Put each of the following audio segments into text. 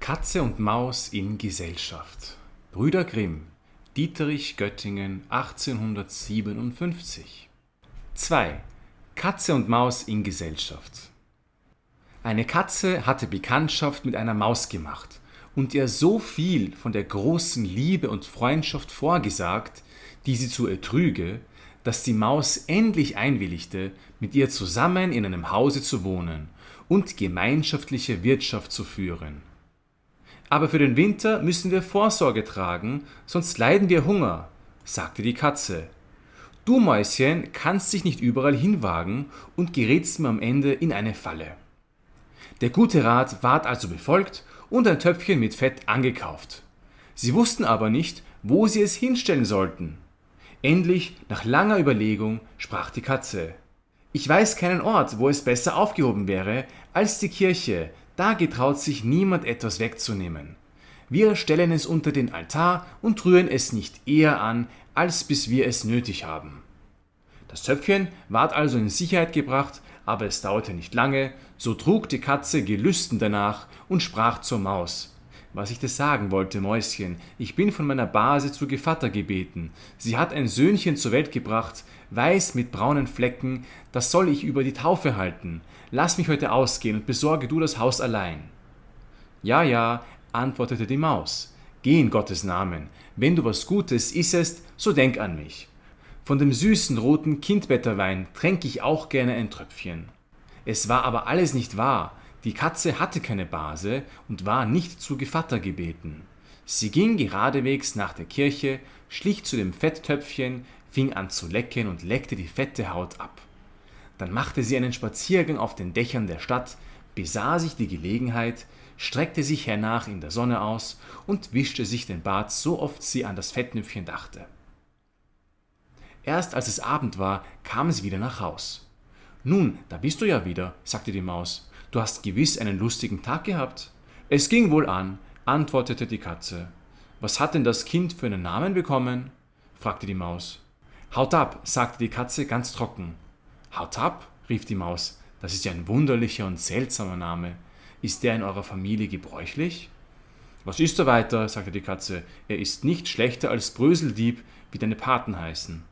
Katze und Maus in Gesellschaft. Brüder Grimm, Dieterich, Göttingen, 1857. 2. Katze und Maus in Gesellschaft. Eine Katze hatte Bekanntschaft mit einer Maus gemacht und ihr so viel von der großen Liebe und Freundschaft vorgesagt, die sie zu ertrüge, dass die Maus endlich einwilligte, mit ihr zusammen in einem Hause zu wohnen und gemeinschaftliche Wirtschaft zu führen. Aber für den Winter müssen wir Vorsorge tragen, sonst leiden wir Hunger, sagte die Katze. Du, Mäuschen, kannst dich nicht überall hinwagen und gerätst mir am Ende in eine Falle. Der gute Rat ward also befolgt und ein Töpfchen mit Fett angekauft. Sie wussten aber nicht, wo sie es hinstellen sollten. Endlich, nach langer Überlegung, sprach die Katze: Ich weiß keinen Ort, wo es besser aufgehoben wäre, als die Kirche, da getraut sich niemand etwas wegzunehmen. Wir stellen es unter den Altar und rühren es nicht eher an, als bis wir es nötig haben. Das Töpfchen ward also in Sicherheit gebracht, aber es dauerte nicht lange, so trug die Katze gelüsten danach und sprach zur Maus: Was ich dir sagen wollte, Mäuschen, ich bin von meiner Base zu Gevatter gebeten. Sie hat ein Söhnchen zur Welt gebracht, weiß mit braunen Flecken, das soll ich über die Taufe halten. Lass mich heute ausgehen und besorge du das Haus allein. Ja, ja, antwortete die Maus, geh in Gottes Namen. Wenn du was Gutes issest, so denk an mich. Von dem süßen roten Kindbetterwein tränk ich auch gerne ein Tröpfchen. Es war aber alles nicht wahr. Die Katze hatte keine Base und war nicht zu Gevatter gebeten. Sie ging geradewegs nach der Kirche, schlich zu dem Fetttöpfchen, fing an zu lecken und leckte die fette Haut ab. Dann machte sie einen Spaziergang auf den Dächern der Stadt, besah sich die Gelegenheit, streckte sich hernach in der Sonne aus und wischte sich den Bart, so oft sie an das Fettnäpfchen dachte. Erst als es Abend war, kam sie wieder nach Haus. »Nun, da bist du ja wieder«, sagte die Maus. »Du hast gewiss einen lustigen Tag gehabt.« »Es ging wohl an«, antwortete die Katze. »Was hat denn das Kind für einen Namen bekommen?« fragte die Maus. »Haut ab«, sagte die Katze ganz trocken. »Haut ab«, rief die Maus, »das ist ja ein wunderlicher und seltsamer Name. Ist der in eurer Familie gebräuchlich?« »Was ist er weiter?«, sagte die Katze. »Er ist nicht schlechter als Bröseldieb, wie deine Paten heißen.«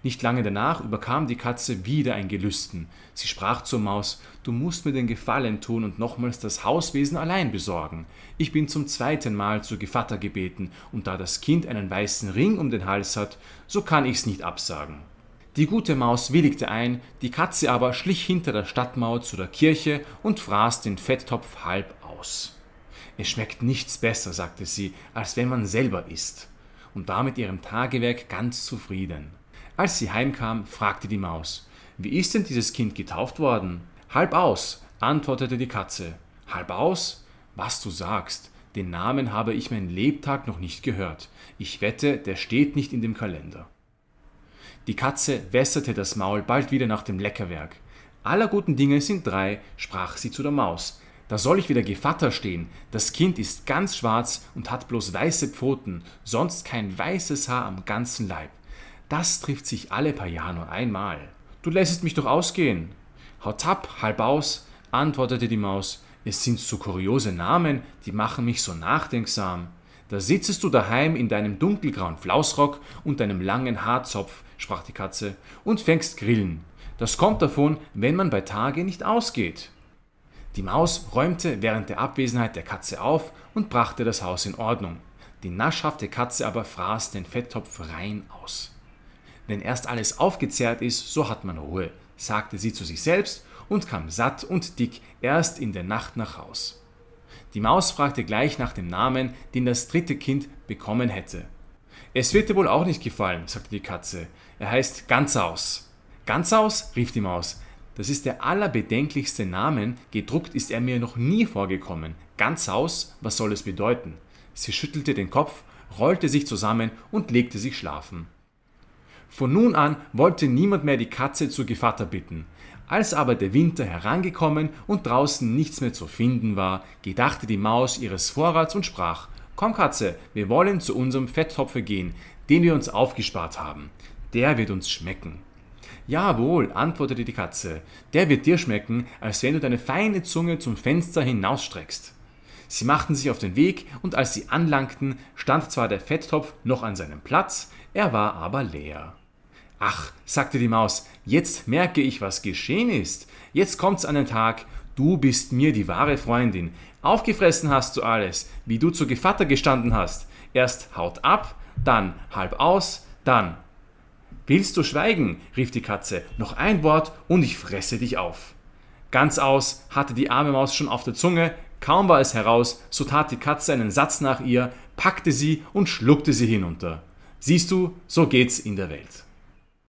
Nicht lange danach überkam die Katze wieder ein Gelüsten. Sie sprach zur Maus: »Du musst mir den Gefallen tun und nochmals das Hauswesen allein besorgen. Ich bin zum 2. Mal zu Gevatter gebeten, und da das Kind einen weißen Ring um den Hals hat, so kann ich's nicht absagen.« Die gute Maus willigte ein, die Katze aber schlich hinter der Stadtmauer zu der Kirche und fraß den Fetttopf halb aus. »Es schmeckt nichts besser«, sagte sie, »als wenn man selber isst«, und war mit ihrem Tagewerk ganz zufrieden. Als sie heimkam, fragte die Maus: »Wie ist denn dieses Kind getauft worden?« »Halb aus«, antwortete die Katze. »Halb aus? Was du sagst. Den Namen habe ich mein Lebtag noch nicht gehört. Ich wette, der steht nicht in dem Kalender.« Die Katze wässerte das Maul bald wieder nach dem Leckerwerk. »Aller guten Dinge sind 3«, sprach sie zu der Maus. »Da soll ich wieder Gevatter stehen. Das Kind ist ganz schwarz und hat bloß weiße Pfoten, sonst kein weißes Haar am ganzen Leib. Das trifft sich alle paar Jahre nur einmal. Du lässest mich doch ausgehen.« »Haut ab, halb aus«, antwortete die Maus. »Es sind so kuriose Namen, die machen mich so nachdenksam. Da sitzest du daheim in deinem dunkelgrauen Flausrock und deinem langen Haarzopf«, sprach die Katze, »und fängst Grillen. Das kommt davon, wenn man bei Tage nicht ausgeht.« Die Maus räumte während der Abwesenheit der Katze auf und brachte das Haus in Ordnung. Die naschhafte Katze aber fraß den Fetttopf rein aus. »Wenn erst alles aufgezehrt ist, so hat man Ruhe«, sagte sie zu sich selbst und kam satt und dick erst in der Nacht nach Haus. Die Maus fragte gleich nach dem Namen, den das 3. Kind bekommen hätte. »Es wird dir wohl auch nicht gefallen«, sagte die Katze. »Er heißt Ganzaus.« »Ganzaus?«, rief die Maus. »Das ist der allerbedenklichste Name, gedruckt ist er mir noch nie vorgekommen. Ganzaus, was soll es bedeuten?« Sie schüttelte den Kopf, rollte sich zusammen und legte sich schlafen. Von nun an wollte niemand mehr die Katze zu Gevatter bitten. Als aber der Winter herangekommen und draußen nichts mehr zu finden war, gedachte die Maus ihres Vorrats und sprach: »Komm, Katze, wir wollen zu unserem Fetttopfe gehen, den wir uns aufgespart haben. Der wird uns schmecken.« »Jawohl«, antwortete die Katze, »der wird dir schmecken, als wenn du deine feine Zunge zum Fenster hinausstreckst.« Sie machten sich auf den Weg, und als sie anlangten, stand zwar der Fetttopf noch an seinem Platz, er war aber leer. »Ach«, sagte die Maus, »jetzt merke ich, was geschehen ist. Jetzt kommt's an den Tag, du bist mir die wahre Freundin. Aufgefressen hast du alles, wie du zu Gevatter gestanden hast. Erst haut ab, dann halb aus, dann...« »Willst du schweigen?«, rief die Katze, »noch ein Wort und ich fresse dich auf.« Ganz aus hatte die arme Maus schon auf der Zunge, kaum war es heraus, so tat die Katze einen Satz nach ihr, packte sie und schluckte sie hinunter. Siehst du, so geht's in der Welt.